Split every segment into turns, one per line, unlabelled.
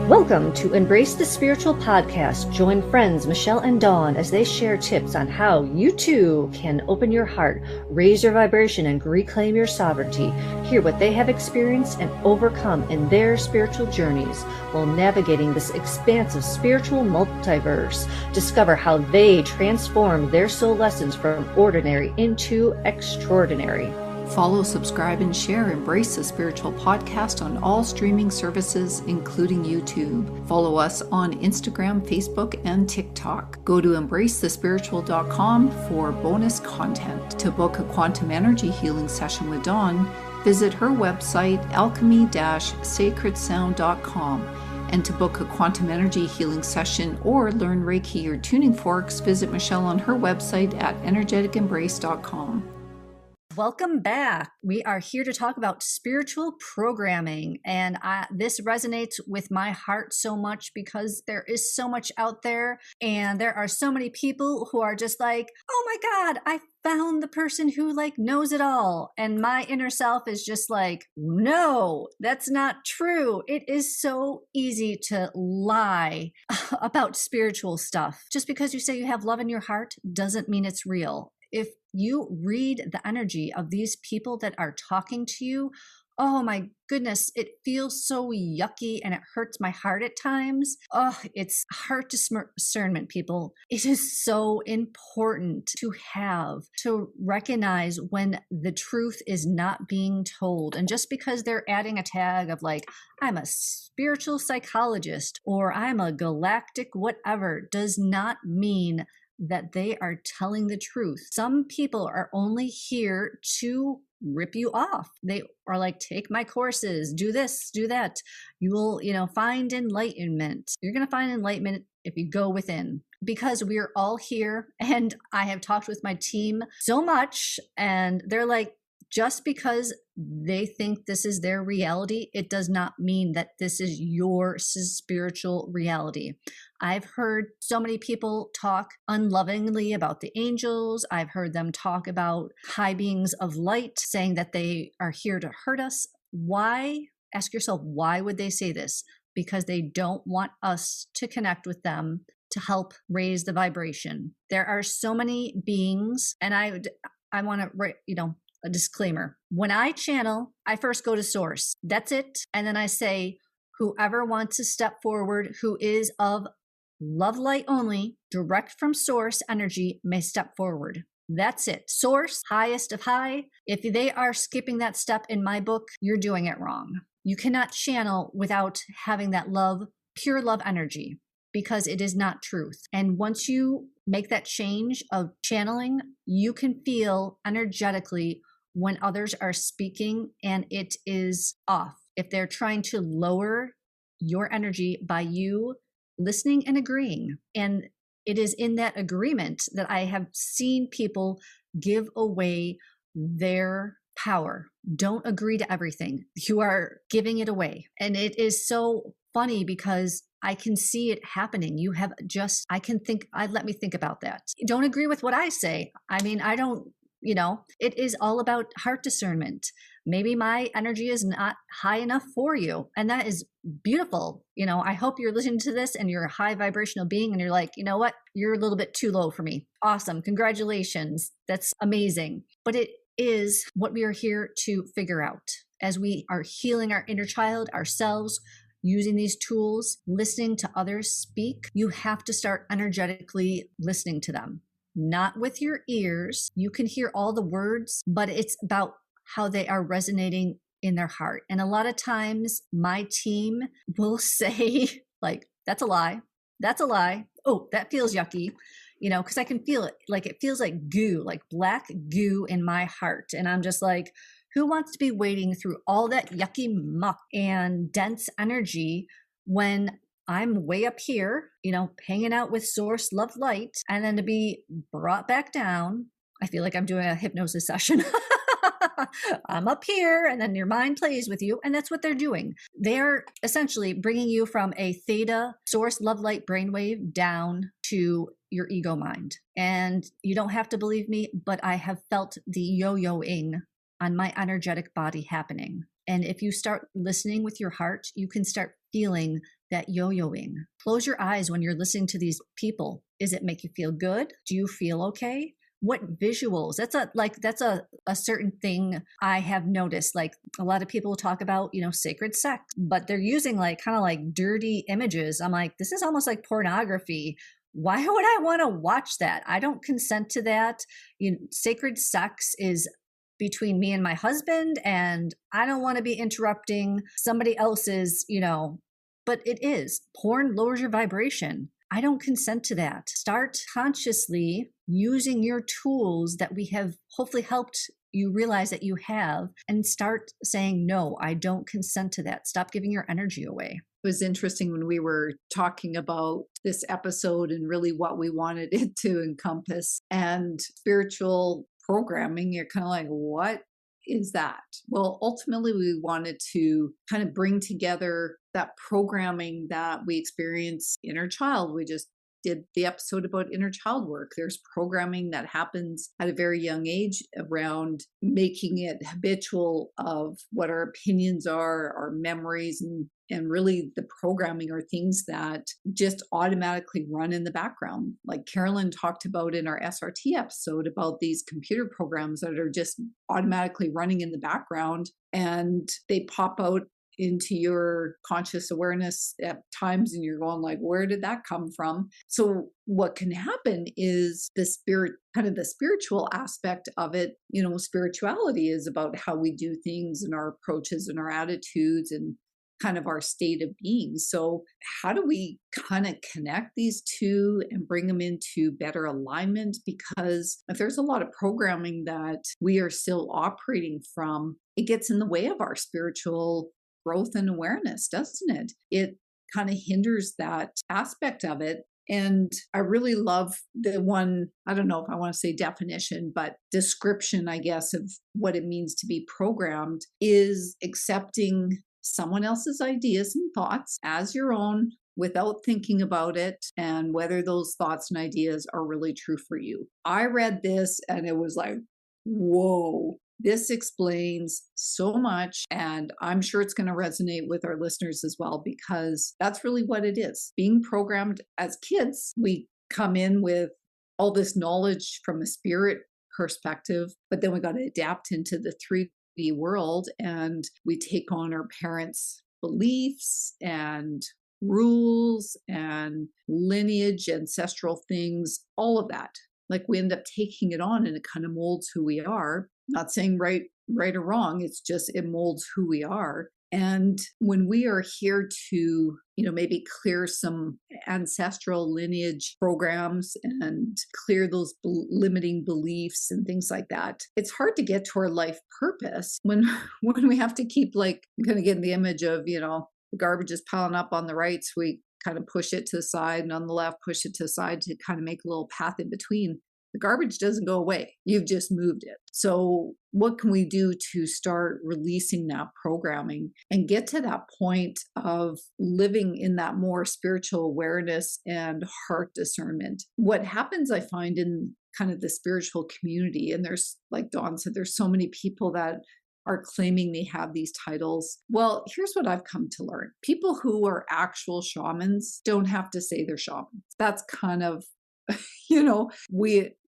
Welcome to Embrace the Spiritual Podcast. Join friends Michelle and Dawn as they share tips on how you too can open your heart, raise your vibration, and reclaim your sovereignty. Hear what they have experienced and overcome in their spiritual journeys while navigating this expansive spiritual multiverse. Discover how they transform their soul lessons from ordinary into extraordinary.
Follow, subscribe, and share Embrace the Spiritual Podcast on all streaming services, including YouTube. Follow us on Instagram, Facebook, and TikTok. Go to embracethespiritual.com for bonus content. To book a quantum energy healing session with Dawn, visit her website, alchemy-sacredsound.com. And to book a quantum energy healing session or learn Reiki or Tuning Forks, visit Michelle on her website at energeticembrace.com.
Welcome back. We are here to talk about spiritual programming, and this resonates with my heart so much because there is so much out there, and there are so many people who are just like, oh my God, I found the person who knows it all. And my inner self is just like, no, that's not true. It is so easy to lie about spiritual stuff. Just because you say you have love in your heart doesn't mean it's real. If you read the energy of these people that are talking to you, oh my goodness, it feels so yucky and it hurts my heart at times. Oh, it's heart discernment, people. It is so important to recognize when the truth is not being told. And just because they're adding a tag of I'm a spiritual psychologist or I'm a galactic whatever does not mean that they are telling the truth. Some people are only here to rip you off. They are like, take my courses, do this, do that. You will, find enlightenment. You're going to find enlightenment if you go within, because we're all here. And I have talked with my team so much, and they're like, just because they think this is their reality, it does not mean that this is your spiritual reality. I've heard so many people talk unlovingly about the angels. I've heard them talk about high beings of light, saying that they are here to hurt us. Why? Ask yourself, why would they say this? Because they don't want us to connect with them to help raise the vibration. There are so many beings, and I want to write, a disclaimer. When I channel, I first go to source. That's it. And then I say, whoever wants to step forward, who is of love light only, direct from source energy, may step forward. That's it. Source, highest of high. If they are skipping that step in my book, you're doing it wrong. You cannot channel without having that love, pure love energy, because it is not truth. And once you make that change of channeling, you can feel energetically when others are speaking and it is off. If they're trying to lower your energy by you listening and agreeing. And it is in that agreement that I have seen people give away their power. Don't agree to everything. You are giving it away. And it is so funny because I can see it happening. Let me think about that. Don't agree with what I say. I don't, it is all about heart discernment. Maybe my energy is not high enough for you. And that is beautiful. I hope you're listening to this and you're a high vibrational being and you're like, you know what? You're a little bit too low for me. Awesome. Congratulations. That's amazing. But it is what we are here to figure out as we are healing our inner child, ourselves, using these tools, listening to others speak. You have to start energetically listening to them, not with your ears. You can hear all the words, but it's about how they are resonating in their heart. And a lot of times my team will say that's a lie. That's a lie. Oh, that feels yucky, because I can feel it. It feels like goo, like black goo in my heart. And I'm just like, who wants to be wading through all that yucky muck and dense energy when I'm way up here, hanging out with source, love, light, and then to be brought back down? I feel like I'm doing a hypnosis session. I'm up here and then your mind plays with you. And that's what they're doing. They're essentially bringing you from a theta source, love, light brainwave down to your ego mind. And you don't have to believe me, but I have felt the yo-yoing on my energetic body happening. And if you start listening with your heart, you can start feeling that yo-yoing. Close your eyes when you're listening to these people. Is it make you feel good? Do you feel okay? What visuals? That's a certain thing I have noticed. Like a lot of people talk about, sacred sex, but they're using like kind of like dirty images. I'm like, this is almost like pornography. Why would I want to watch that? I don't consent to that. Sacred sex is between me and my husband, and I don't want to be interrupting somebody else's, but it is. Porn lowers your vibration. I don't consent to that. Start consciously using your tools that we have hopefully helped you realize that you have, and start saying, no, I don't consent to that. Stop giving your energy away.
It was interesting when we were talking about this episode and really what we wanted it to encompass, and spiritual programming. You're kind of like, what is that? Well, ultimately, we wanted to kind of bring together that programming that we experience in our child. We just did the episode about inner child work. There's programming that happens at a very young age around making it habitual of what our opinions are, our memories, and really the programming are things that just automatically run in the background. Like Carolyn talked about in our SRT episode about these computer programs that are just automatically running in the background, and they pop out into your conscious awareness at times, and you're going like, where did that come from? So what can happen is the spiritual aspect of it. Spirituality is about how we do things and our approaches and our attitudes and kind of our state of being. So how do we kind of connect these two and bring them into better alignment? Because if there's a lot of programming that we are still operating from, it gets in the way of our spiritual growth and awareness, doesn't it? It kind of hinders that aspect of it. And I really love the one, I don't know if I want to say definition, but description, I guess, of what it means to be programmed is accepting someone else's ideas and thoughts as your own without thinking about it and whether those thoughts and ideas are really true for you. I read this and it was like, whoa. This explains so much, and I'm sure it's going to resonate with our listeners as well, because that's really what it is. Being programmed as kids, we come in with all this knowledge from a spirit perspective, but then we got to adapt into the 3D world, and we take on our parents' beliefs and rules and lineage, ancestral things, all of that. Like we end up taking it on, and it kind of molds who we are. Not saying right or wrong. It's just it molds who we are. And when we are here to, maybe clear some ancestral lineage programs and clear those limiting beliefs and things like that, it's hard to get to our life purpose when we have to keep like kind of getting the image of, the garbage is piling up on the right, so we kind of push it to the side, and on the left, push it to the side to kind of make a little path in between. The garbage doesn't go away. You've just moved it. So what can we do to start releasing that programming and get to that point of living in that more spiritual awareness and heart discernment? What happens, I find, in kind of the spiritual community, and there's, like Dawn said, there's so many people that are claiming they have these titles. Well, here's what I've come to learn. People who are actual shamans don't have to say they're shamans. That's kind of,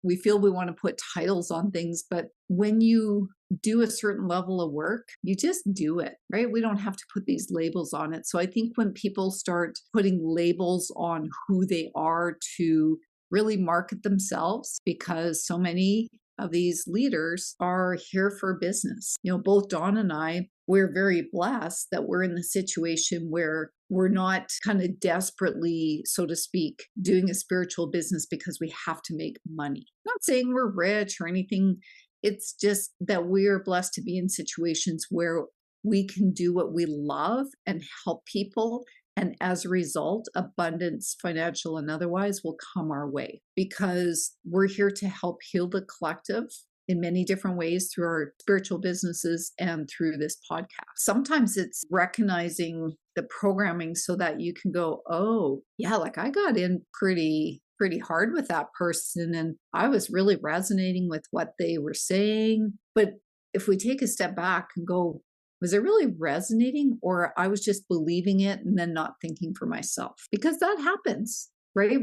we feel we want to put titles on things, but when you do a certain level of work, you just do it, right? We don't have to put these labels on it. So I think when people start putting labels on who they are to really market themselves, because so many of these leaders are here for business. Both Dawn and I, we're very blessed that we're in the situation where we're not kind of desperately, so to speak, doing a spiritual business because we have to make money. I'm not saying we're rich or anything. It's just that we're blessed to be in situations where we can do what we love and help people. And as a result, abundance, financial and otherwise, will come our way because we're here to help heal the collective in many different ways through our spiritual businesses and through this podcast. Sometimes it's recognizing the programming so that you can go, oh, yeah, like I got in pretty hard with that person and I was really resonating with what they were saying. But if we take a step back and go, Was it really resonating, or I was just believing it and then not thinking for myself? Because that happens, right?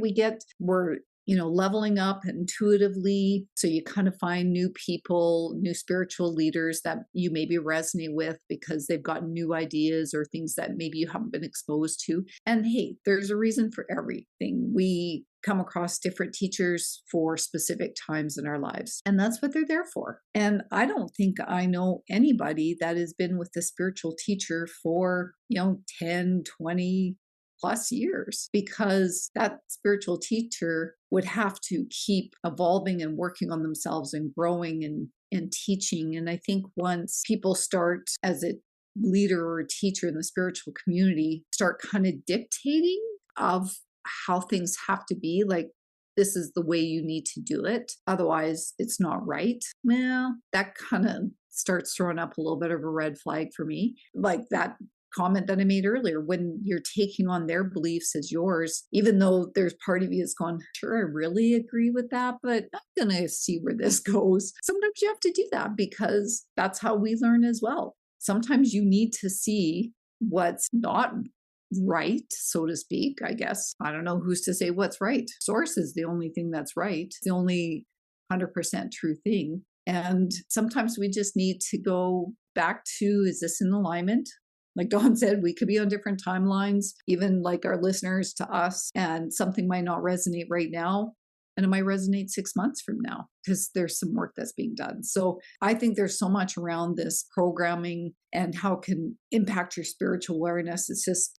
We're leveling up intuitively. So you kind of find new people, new spiritual leaders that you maybe resonate with because they've got new ideas or things that maybe you haven't been exposed to. And hey, there's a reason for everything. We come across different teachers for specific times in our lives, and that's what they're there for. And I don't think I know anybody that has been with a spiritual teacher for 10, 20 plus years, because that spiritual teacher would have to keep evolving and working on themselves and growing and teaching. And I think once people start, as a leader or a teacher in the spiritual community, start kind of dictating of how things have to be, like, this is the way you need to do it, otherwise it's not right. Well, that kind of starts throwing up a little bit of a red flag for me. Like that comment that I made earlier, when you're taking on their beliefs as yours, even though there's part of you that's gone, sure, I really agree with that, but I'm going to see where this goes. Sometimes you have to do that because that's how we learn as well. Sometimes you need to see what's not right, so to speak, I guess. I don't know who's to say what's right. Source is the only thing that's right, the only 100% true thing. And sometimes we just need to go back to, is this in alignment? Like Dawn said, we could be on different timelines, even like our listeners to us, and something might not resonate right now, and it might resonate 6 months from now because there's some work that's being done. So I think there's so much around this programming and how it can impact your spiritual awareness.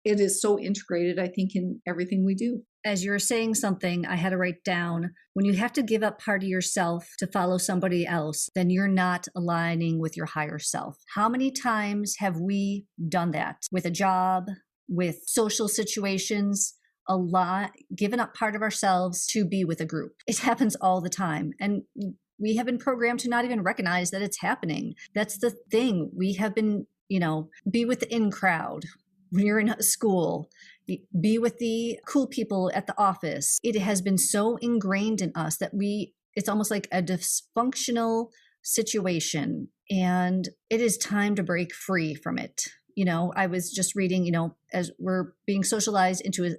It is so integrated, I think, in everything we do.
As you were saying something, I had to write down, when you have to give up part of yourself to follow somebody else, then you're not aligning with your higher self. How many times have we done that with a job, with social situations? A lot, given up part of ourselves to be with a group. It happens all the time. And we have been programmed to not even recognize that it's happening. That's the thing. We have been, be with the in crowd when you're in school, be with the cool people at the office. It has been so ingrained in us that it's almost like a dysfunctional situation. And it is time to break free from it. I was just reading, as we're being socialized into a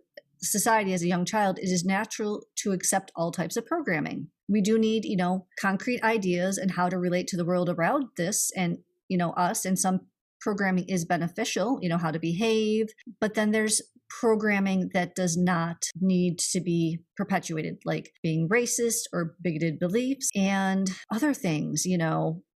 society as a young child, it is natural to accept all types of programming. We do need, concrete ideas and how to relate to the world around this and, us. And some programming is beneficial, how to behave. But then there's programming that does not need to be perpetuated, like being racist or bigoted beliefs and other things,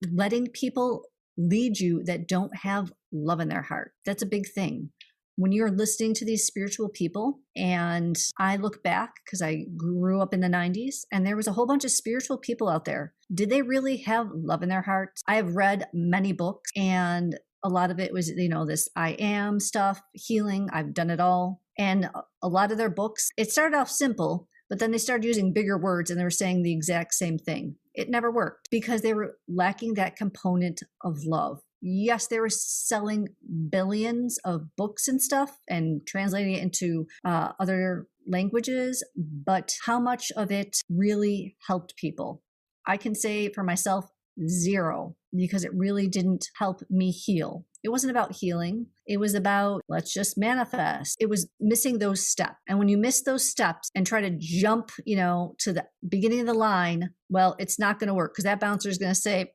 letting people lead you that don't have love in their heart. That's a big thing. When you're listening to these spiritual people, and I look back because I grew up in the 90s and there was a whole bunch of spiritual people out there. Did they really have love in their hearts? I have read many books, and a lot of it was, this I am stuff, healing. I've done it all. And a lot of their books, it started off simple, but then they started using bigger words and they were saying the exact same thing. It never worked because they were lacking that component of love. Yes, they were selling billions of books and stuff and translating it into other languages, but how much of it really helped people? I can say for myself, zero, because it really didn't help me heal. It wasn't about healing. It was about, let's just manifest. It was missing those steps. And when you miss those steps and try to jump, to the beginning of the line, well, it's not going to work because that bouncer is going to say,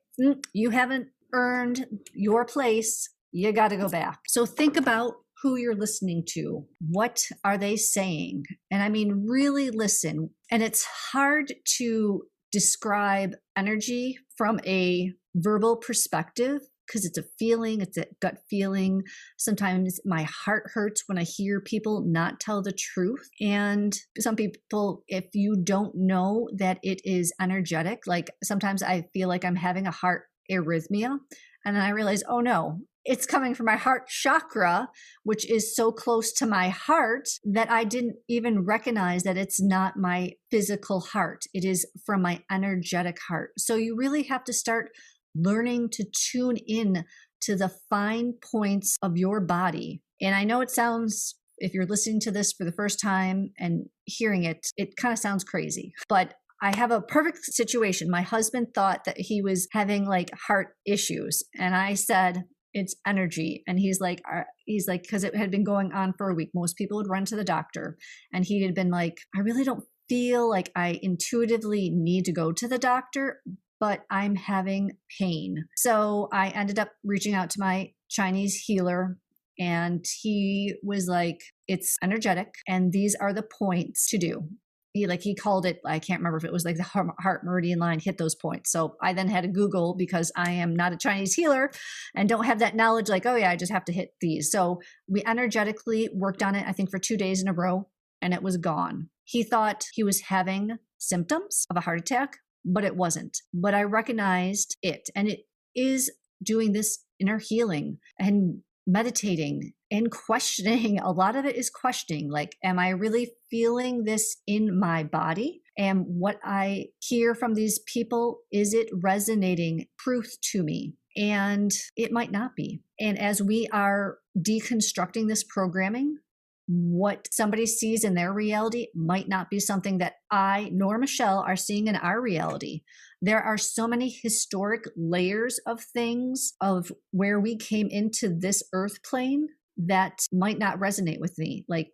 you haven't earned your place, you got to go back. So think about who you're listening to. What are they saying? And I mean, really listen. And it's hard to describe energy from a verbal perspective because it's a feeling, it's a gut feeling. Sometimes my heart hurts when I hear people not tell the truth. And some people, if you don't know that it is energetic, like sometimes I feel like I'm having a heart arrhythmia. And then I realize, oh no, it's coming from my heart chakra, which is so close to my heart that I didn't even recognize that it's not my physical heart. It is from my energetic heart. So you really have to start learning to tune in to the fine points of your body. And I know it sounds, if you're listening to this for the first time and hearing it, it kind of sounds crazy, but I have a perfect situation. My husband thought that he was having like heart issues. And I said, It's energy. And he's like, because it had been going on for a week. Most people would run to the doctor. And he had been like, I really don't feel like I intuitively need to go to the doctor, but I'm having pain. So I ended up reaching out to my Chinese healer, and he was like, it's energetic, and these are the points to do. He called it, I can't remember if it was like the heart meridian line, hit those points. So I then had to Google, because I am not a Chinese healer and don't have that knowledge, like, oh yeah, I just have to hit these. So we energetically worked on it, I think for 2 days in a row, and it was gone. He thought he was having symptoms of a heart attack, but it wasn't. But I recognized it, and it is doing this inner healing and meditating and questioning. A lot of it is questioning, like, am I really feeling this in my body? And what I hear from these people, is it resonating truth to me? And it might not be. And as we are deconstructing this programming, what somebody sees in their reality might not be something that I nor Michelle are seeing in our reality. There are so many historic layers of things, of where we came into this earth plane, that might not resonate with me. Like,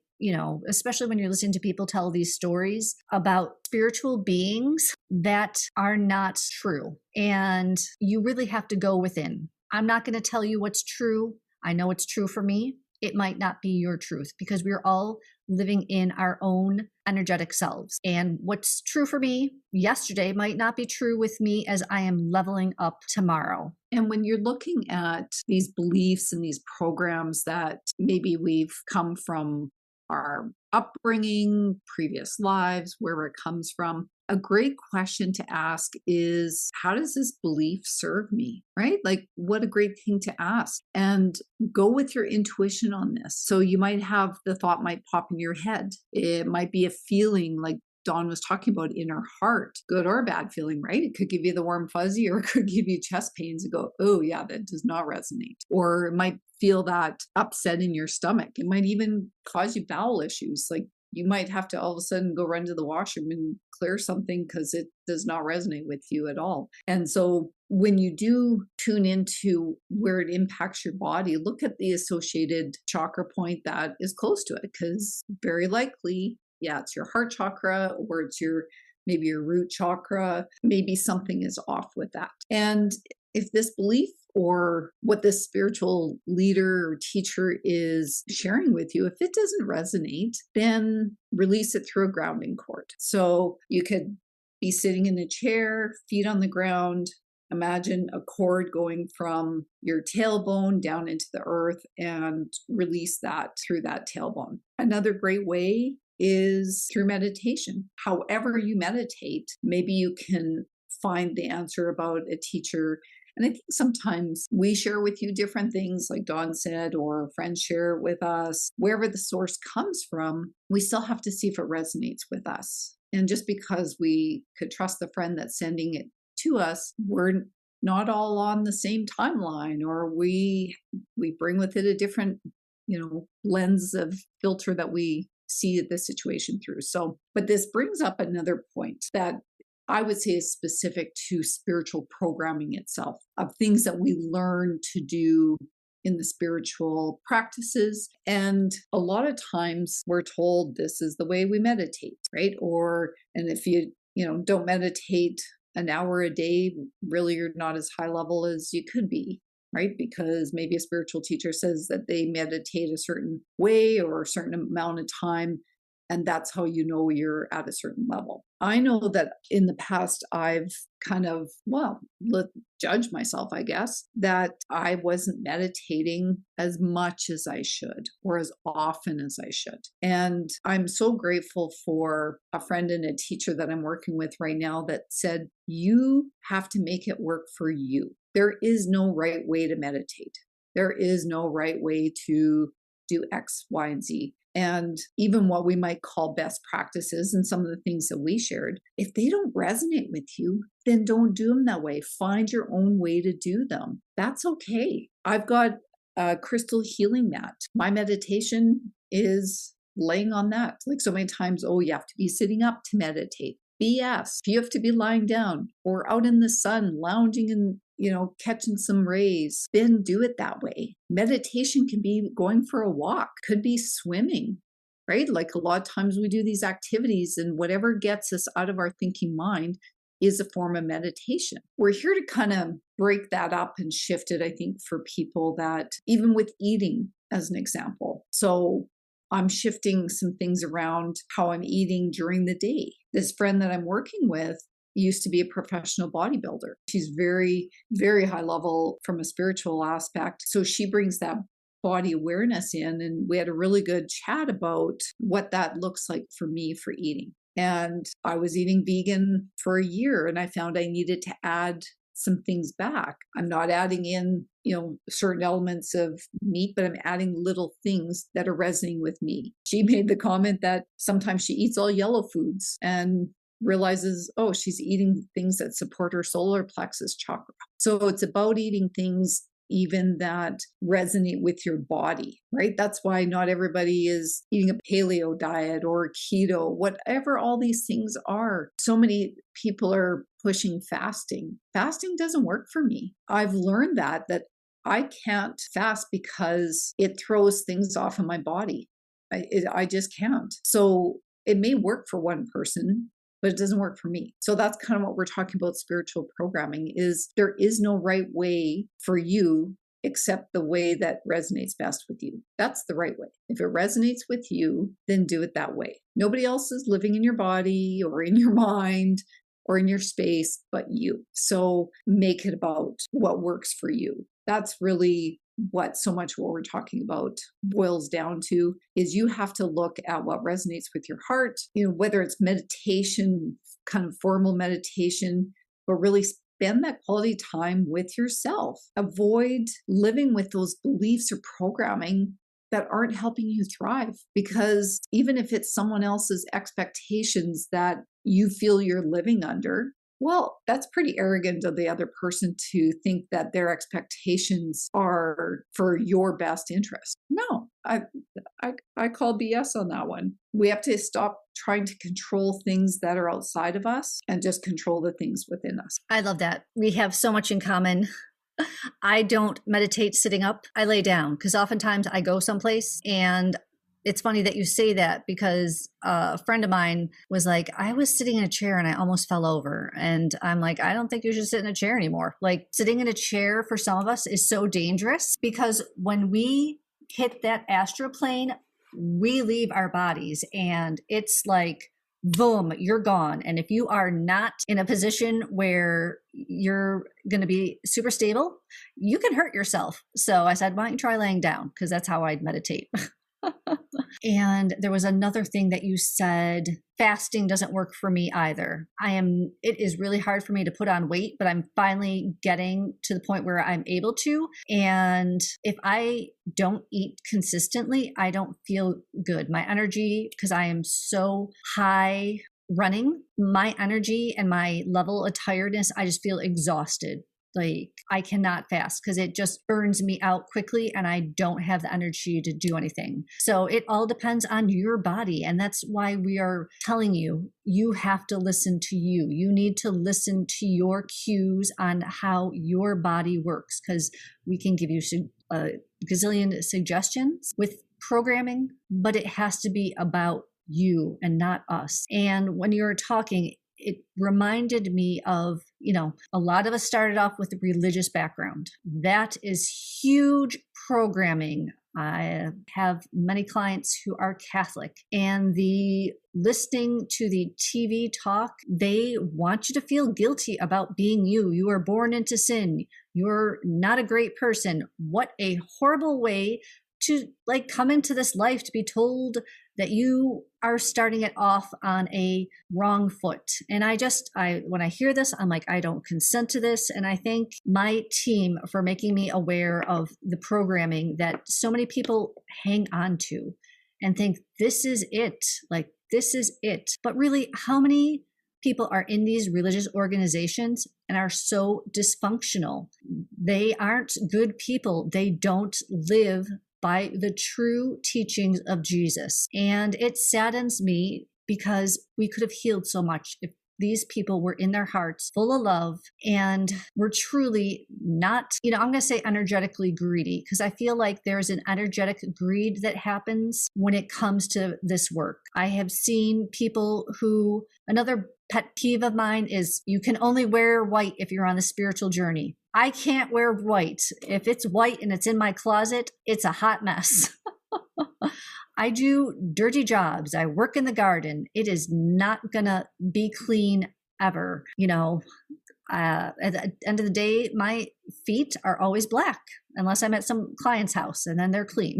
especially when you're listening to people tell these stories about spiritual beings that are not true. And you really have to go within. I'm not going to tell you what's true. I know it's true for me. It might not be your truth, because we're all living in our own energetic selves. And what's true for me yesterday might not be true with me as I am leveling up tomorrow.
And when you're looking at these beliefs and these programs that maybe we've come from our upbringing, previous lives, wherever it comes from, a great question to ask is, how does this belief serve me? Right? Like, what a great thing to ask. And go with your intuition on this. So you might have, the thought might pop in your head. It might be a feeling like Dawn was talking about in her heart, good or bad feeling, right? It could give you the warm fuzzy, or it could give you chest pains and go, oh yeah, that does not resonate. Or it might feel that upset in your stomach. It might even cause you bowel issues. Like, you might have to all of a sudden go run to the washroom and clear something because it does not resonate with you at all. And so when you do tune into where it impacts your body, look at the associated chakra point that is close to it, because very likely, yeah, it's your heart chakra, or it's maybe your root chakra. Maybe something is off with that. And if this belief or what this spiritual leader or teacher is sharing with you, if it doesn't resonate, then release it through a grounding cord. So you could be sitting in a chair, feet on the ground. Imagine a cord going from your tailbone down into the earth, and release that through that tailbone. Another great way is through meditation. However you meditate, maybe you can find the answer about a teacher. And I think sometimes we share with you different things, like Dawn said, or friends share with us. Wherever the source comes from, we still have to see if it resonates with us. And just because we could trust the friend that's sending it to us, we're not all on the same timeline, or we bring with it a different, lens of filter that we see the situation through. So, but this brings up another point that I would say is specific to spiritual programming itself, of things that we learn to do in the spiritual practices. And a lot of times we're told this is the way we meditate, right? And if you don't meditate an hour a day, really you're not as high level as you could be, right? Because maybe a spiritual teacher says that they meditate a certain way or a certain amount of time, and that's how you know you're at a certain level. I know that in the past, I've kind of, judged myself, I guess, that I wasn't meditating as much as I should, or as often as I should. And I'm so grateful for a friend and a teacher that I'm working with right now that said, you have to make it work for you. There is no right way to meditate. There is no right way to do X, Y, and Z. And even what we might call best practices and some of the things that we shared, if they don't resonate with you, then don't do them that way. Find your own way to do them. That's okay. I've got a crystal healing mat. My meditation is laying on that. Like so many times, you have to be sitting up to meditate. BS. You have to be lying down or out in the sun, lounging in catching some rays, then do it that way. Meditation can be going for a walk, could be swimming, right? Like a lot of times we do these activities, and whatever gets us out of our thinking mind is a form of meditation. We're here to kind of break that up and shift it, I think, for people that, even with eating as an example. So I'm shifting some things around how I'm eating during the day. This friend that I'm working with used to be a professional bodybuilder. She's very, very high level from a spiritual aspect. So she brings that body awareness in, and we had a really good chat about what that looks like for me for eating. And I was eating vegan for a year, and I found I needed to add some things back. I'm not adding in, certain elements of meat, but I'm adding little things that are resonating with me. She made the comment that sometimes she eats all yellow foods and realizes, oh, she's eating things that support her solar plexus chakra. So it's about eating things even that resonate with your body, right? That's why not everybody is eating a paleo diet or keto, whatever all these things are. So many people are pushing fasting. Fasting doesn't work for me. I've learned that I can't fast because it throws things off in my body. I just can't. So it may work for one person, but it doesn't work for me. So that's kind of what we're talking about spiritual programming, is there is no right way for you except the way that resonates best with you. That's the right way. If it resonates with you, then do it that way. Nobody else is living in your body or in your mind or in your space but you. So make it about what works for you. That's really what so much what we're talking about boils down to, is you have to look at what resonates with your heart, whether it's meditation, kind of formal meditation, but really spend that quality time with yourself. Avoid living with those beliefs or programming that aren't helping you thrive, because even if it's someone else's expectations that you feel you're living under, well, that's pretty arrogant of the other person to think that their expectations are for your best interest. No, I call BS on that one. We have to stop trying to control things that are outside of us and just control the things within us.
I love that. We have so much in common. I don't meditate sitting up. I lay down, because oftentimes I go someplace, and it's funny that you say that, because a friend of mine was like, I was sitting in a chair and I almost fell over. And I'm like, I don't think you should sit in a chair anymore. Like, sitting in a chair for some of us is so dangerous, because when we hit that astral plane, we leave our bodies, and it's like, boom, you're gone. And if you are not in a position where you're going to be super stable, you can hurt yourself. So I said, why don't you try laying down? Because that's how I'd meditate. And there was another thing that you said, fasting doesn't work for me either. It is really hard for me to put on weight, but I'm finally getting to the point where I'm able to. And if I don't eat consistently, I don't feel good. My energy, because I am so high running, my energy and my level of tiredness, I just feel exhausted. Like, I cannot fast because it just burns me out quickly, and I don't have the energy to do anything. So it all depends on your body. And that's why we are telling you, you have to listen to you. You need to listen to your cues on how your body works, because we can give you a gazillion suggestions with programming, but it has to be about you and not us. And when you're talking, it reminded me of, a lot of us started off with a religious background. That is huge programming. I have many clients who are Catholic, and the listening to the TV talk, they want you to feel guilty about being you. You are born into sin. You're not a great person. What a horrible way to come into this life, to be told that you are starting it off on a wrong foot. And when I hear this, I'm like, I don't consent to this. And I thank my team for making me aware of the programming that so many people hang on to and think this is it. This is it. But really, how many people are in these religious organizations and are so dysfunctional? They aren't good people. They don't live by the true teachings of Jesus. And it saddens me, because we could have healed so much if these people were in their hearts full of love and were truly not, I'm going to say energetically greedy, because I feel like there's an energetic greed that happens when it comes to this work. I have seen people who, another pet peeve of mine is you can only wear white if you're on a spiritual journey. I can't wear white. If it's white and it's in my closet, it's a hot mess. I do dirty jobs. I work in the garden. It is not going to be clean ever. At the end of the day, my feet are always black unless I'm at some client's house, and then they're clean.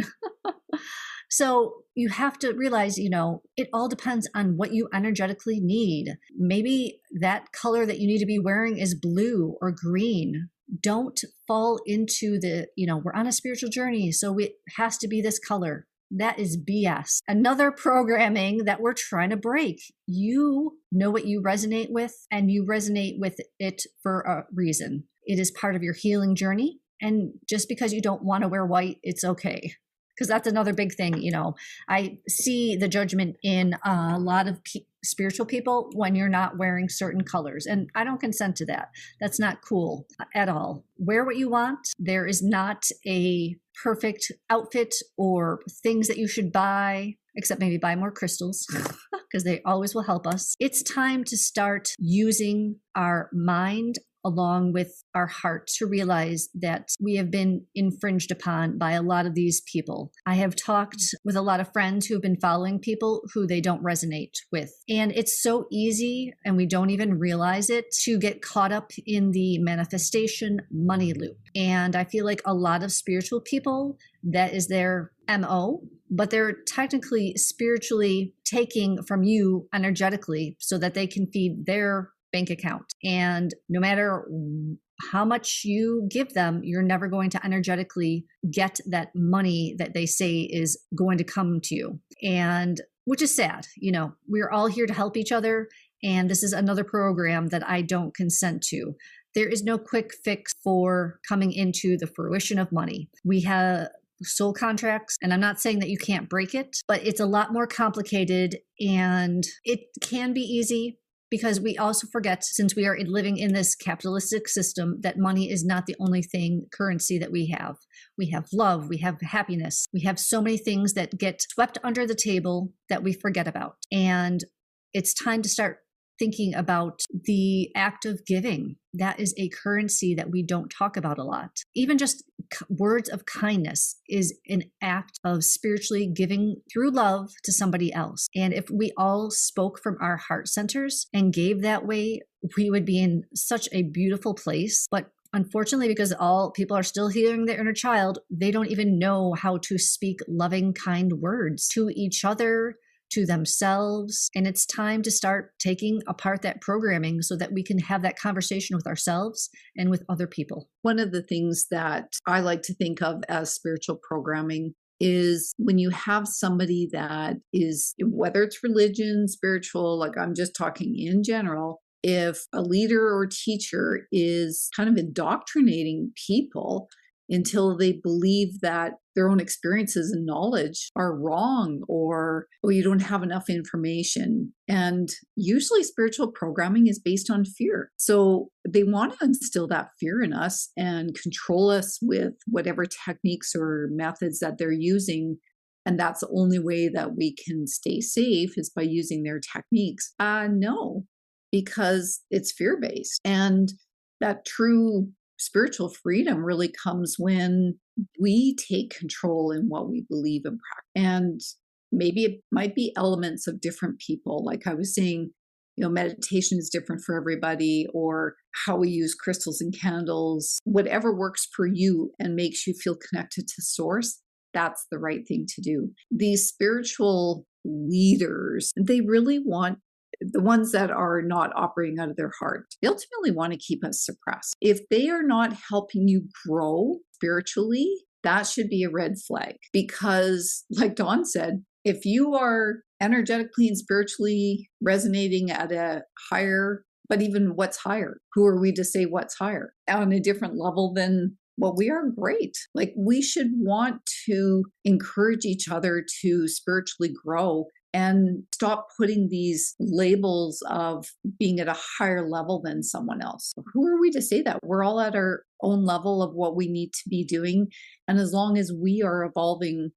So you have to realize, it all depends on what you energetically need. Maybe that color that you need to be wearing is blue or green. Don't fall into we're on a spiritual journey, so it has to be this color. That is BS. Another programming that we're trying to break. You know what you resonate with, and you resonate with it for a reason. It is part of your healing journey. And just because you don't want to wear white, it's okay. Because that's another big thing. I see the judgment in a lot of spiritual people when you're not wearing certain colors. And I don't consent to that. That's not cool at all. Wear what you want. There is not a perfect outfit or things that you should buy, except maybe buy more crystals because they always will help us. It's time to start using our mind along with our heart to realize that we have been infringed upon by a lot of these people. I have talked with a lot of friends who've been following people who they don't resonate with. And it's so easy, and we don't even realize it, to get caught up in the manifestation money loop. And I feel like a lot of spiritual people, that is their MO, but they're technically spiritually taking from you energetically so that they can feed their bank account. And no matter how much you give them, you're never going to energetically get that money that they say is going to come to you. And which is sad. We're all here to help each other. And this is another program that I don't consent to. There is no quick fix for coming into the fruition of money. We have soul contracts, and I'm not saying that you can't break it, but it's a lot more complicated, and it can be easy. Because we also forget, since we are living in this capitalistic system, that money is not the only currency that we have. We have love, we have happiness, we have so many things that get swept under the table that we forget about. And it's time to start thinking about the act of giving. That is a currency that we don't talk about a lot. Even just words of kindness is an act of spiritually giving through love to somebody else. And if we all spoke from our heart centers and gave that way, we would be in such a beautiful place. But unfortunately, because all people are still healing their inner child, they don't even know how to speak loving, kind words to each other, to themselves. And it's time to start taking apart that programming so that we can have that conversation with ourselves and with other people.
One of the things that I like to think of as spiritual programming is when you have somebody that is, whether it's religion, spiritual, like I'm just talking in general, if a leader or teacher is kind of indoctrinating people until they believe that their own experiences and knowledge are wrong, or you don't have enough information. And usually spiritual programming is based on fear. So they want to instill that fear in us and control us with whatever techniques or methods that they're using. And that's the only way that we can stay safe is by using their techniques. No, because it's fear-based. And that true spiritual freedom really comes when we take control in what we believe in practice. And maybe it might be elements of different people. Like I was saying, meditation is different for everybody, or how we use crystals and candles, whatever works for you and makes you feel connected to source, that's the right thing to do. These spiritual leaders, they really want, the ones that are not operating out of their heart, they ultimately want to keep us suppressed. If they are not helping you grow spiritually, that should be a red flag. Because like Dawn said, if you are energetically and spiritually resonating at a higher, but even what's higher, who are we to say what's higher? On a different level than what we are, great. Like we should want to encourage each other to spiritually grow and stop putting these labels of being at a higher level than someone else. Who are we to say that? We're all at our own level of what we need to be doing. And as long as we are evolving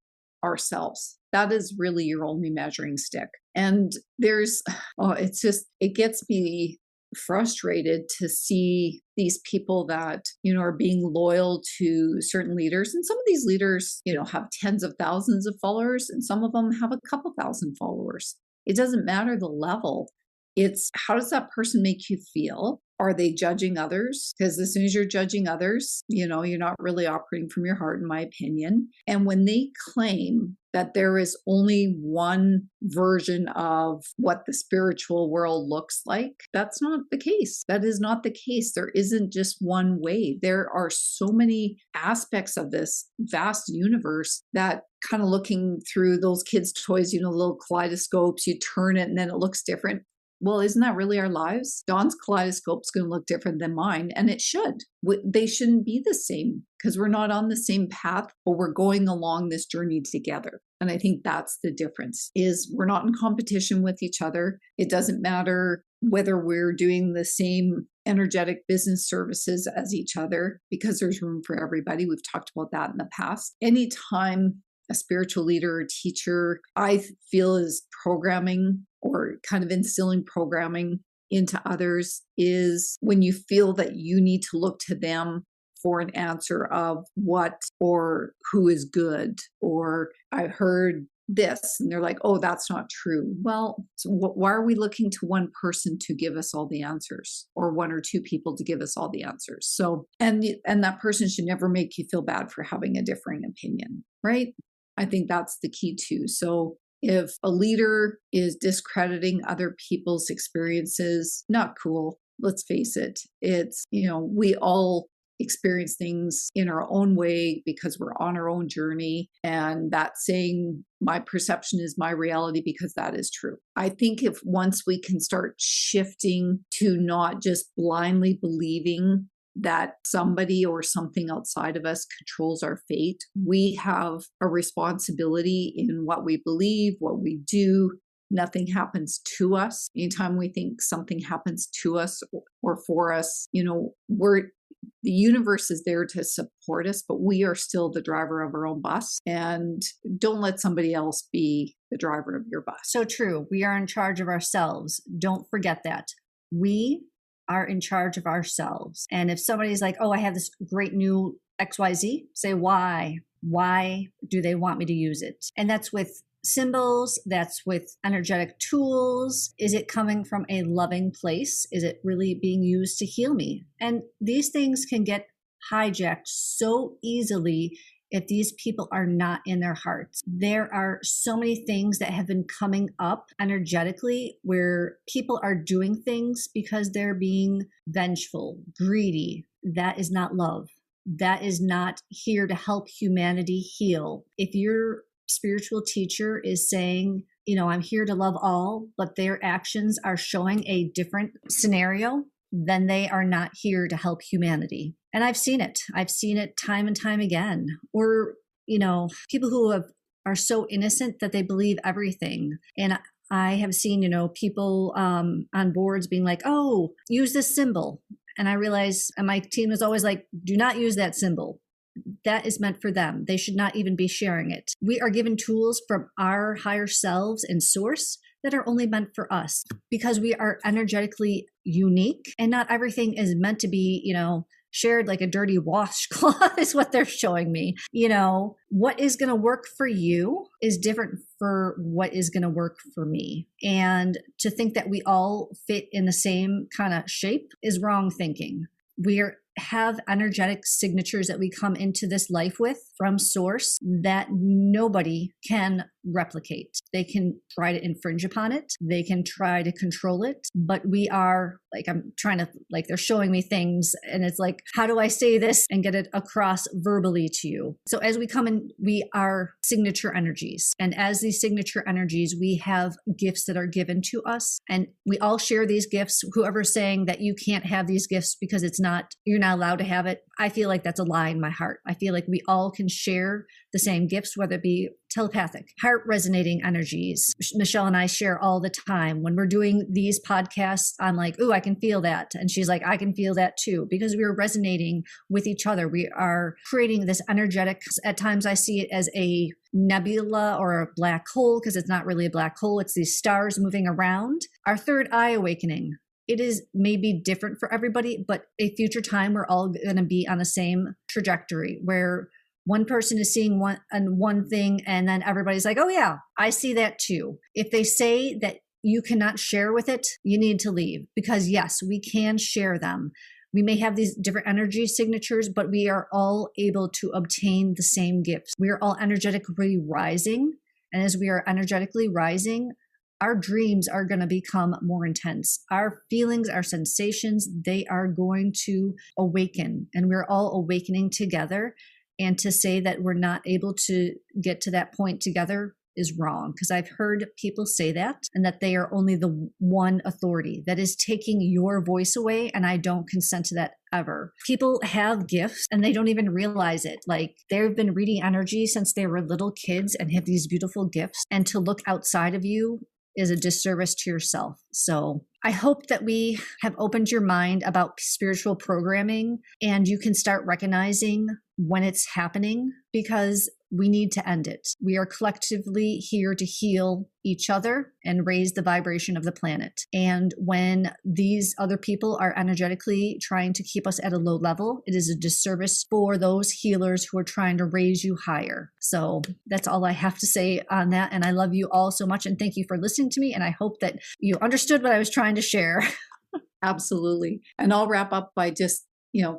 ourselves, that is really your only measuring stick. And it gets me frustrated to see these people that, are being loyal to certain leaders. And some of these leaders, have tens of thousands of followers, and some of them have a couple thousand followers. It doesn't matter the level. It's how does that person make you feel? Are they judging others? Because as soon as you're judging others, you're not really operating from your heart, in my opinion. And when they claim that there is only one version of what the spiritual world looks like, that's not the case. That is not the case. There isn't just one way. There are so many aspects of this vast universe that kind of looking through those kids' toys, little kaleidoscopes, you turn it and then it looks different. Well, isn't that really our lives? Dawn's kaleidoscope is going to look different than mine, and it should. They shouldn't be the same because we're not on the same path, but we're going along this journey together. And I think that's the difference, is we're not in competition with each other. It doesn't matter whether we're doing the same energetic business services as each other, because there's room for everybody. We've talked about that in the past. Anytime a spiritual leader or teacher, I feel, is programming or kind of instilling programming into others, is when you feel that you need to look to them for an answer of what or who is good, or I heard this and they're like, oh, that's not true. Well, so why are we looking to one person to give us all the answers, or one or two people to give us all the answers? So, and that person should never make you feel bad for having a differing opinion, right? I think that's the key too. So if a leader is discrediting other people's experiences, not cool. Let's face it. It's, we all experience things in our own way because we're on our own journey. And that saying, my perception is my reality, because that is true. I think if once we can start shifting to not just blindly believing that somebody or something outside of us controls our fate, we have a responsibility in what we believe, what we do. Nothing happens to us. Anytime we think something happens to us or for us, the universe is there to support us, but we are still the driver of our own bus. And don't let somebody else be the driver of your bus.
So true. We are in charge of ourselves. Don't forget that. We are in charge of ourselves. And if somebody's like, oh, I have this great new XYZ, say why? Why do they want me to use it? And that's with symbols, that's with energetic tools. Is it coming from a loving place? Is it really being used to heal me? And these things can get hijacked so easily if these people are not in their hearts. There are so many things that have been coming up energetically where people are doing things because they're being vengeful, greedy. That is not love. That is not here to help humanity heal. If your spiritual teacher is saying, I'm here to love all, but their actions are showing a different scenario, then they are not here to help humanity. And I've seen it. I've seen it time and time again. Or, people who are so innocent that they believe everything. And I have seen, people on boards being like, oh, use this symbol. And I realize, and my team is always like, do not use that symbol. That is meant for them. They should not even be sharing it. We are given tools from our higher selves and source that are only meant for us, because we are energetically unique, and not everything is meant to be, shared like a dirty washcloth is what they're showing me. What is going to work for you is different for what is going to work for me. And to think that we all fit in the same kind of shape is wrong thinking. We have energetic signatures that we come into this life with from source that nobody can replicate. They can try to infringe upon it. They can try to control it. But we are they're showing me things and it's like, how do I say this and get it across verbally to you? So as we come in, we are signature energies. And as these signature energies, we have gifts that are given to us. And we all share these gifts. Whoever's saying that you can't have these gifts because you're not allowed to have it, I feel like that's a lie in my heart. I feel like we all can share the same gifts, whether it be telepathic, heart resonating energies. Michelle and I share all the time. When we're doing these podcasts, I'm like, ooh, I can feel that. And she's like, I can feel that too, because we are resonating with each other. We are creating this energetic, at times I see it as a nebula or a black hole, because it's not really a black hole. It's these stars moving around. Our third eye awakening. It is maybe different for everybody, but a future time we're all going to be on the same trajectory where one person is seeing one thing and then everybody's like, oh yeah, I see that too. If they say that you cannot share with it, you need to leave, because yes, we can share them. We may have these different energy signatures, but we are all able to obtain the same gifts. We are all energetically rising. And as we are energetically rising, our dreams are going to become more intense. Our feelings, our sensations, they are going to awaken, and we're all awakening together. And to say that we're not able to get to that point together is wrong, because I've heard people say that, and that they are only the one authority. That is taking your voice away, and I don't consent to that ever. People have gifts and they don't even realize it. Like, they've been reading energy since they were little kids and have these beautiful gifts, and to look outside of you is a disservice to yourself. So I hope that we have opened your mind about spiritual programming, and you can start recognizing when it's happening, because we need to end it. We are collectively here to heal each other and raise the vibration of the planet. And when these other people are energetically trying to keep us at a low level, it is a disservice for those healers who are trying to raise you higher. So that's all I have to say on that. And I love you all so much. And thank you for listening to me. And I hope that you understood what I was trying to share.
Absolutely. And I'll wrap up by just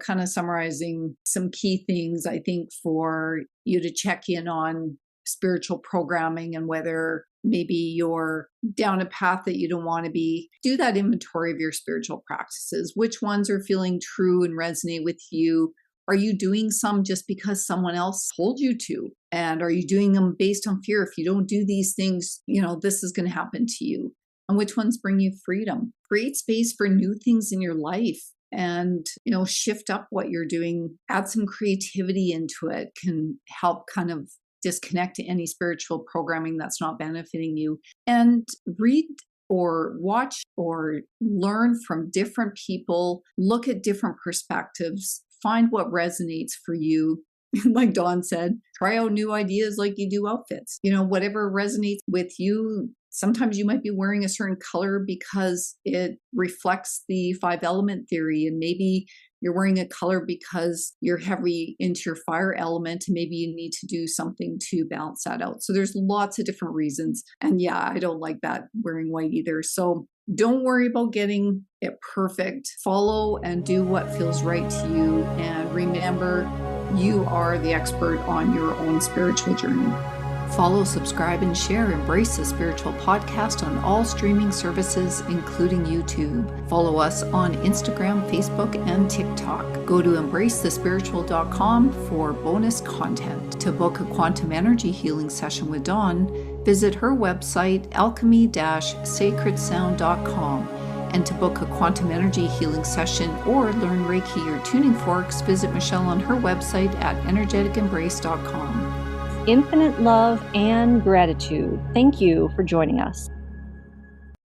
kind of summarizing some key things, I think, for you to check in on spiritual programming, and whether maybe you're down a path that you don't want to be. Do that inventory of your spiritual practices. Which ones are feeling true and resonate with you? Are you doing some just because someone else told you to? And are you doing them based on fear? If you don't do these things, this is going to happen to you. And which ones bring you freedom? Create space for new things in your life. And, shift up what you're doing, add some creativity into it, can help kind of disconnect to any spiritual programming that's not benefiting you. And read or watch or learn from different people, look at different perspectives, find what resonates for you. Like Dawn said, try out new ideas like you do outfits. Whatever resonates with you. Sometimes you might be wearing a certain color because it reflects the 5-element theory, and maybe you're wearing a color because you're heavy into your fire element, and maybe you need to do something to balance that out. So there's lots of different reasons. And yeah, I don't like that wearing white either. So don't worry about getting it perfect. Follow and do what feels right to you. And remember, you are the expert on your own spiritual journey. Follow, subscribe, and share Embrace the Spiritual podcast on all streaming services, including YouTube. Follow us on Instagram, Facebook, and TikTok. Go to embracethespiritual.com for bonus content. To book a quantum energy healing session with Dawn, visit her website, alchemy-sacredsound.com. And to book a quantum energy healing session or learn Reiki or Tuning Forks, visit Michelle on her website at energeticembrace.com.
Infinite love and gratitude. Thank you for joining us.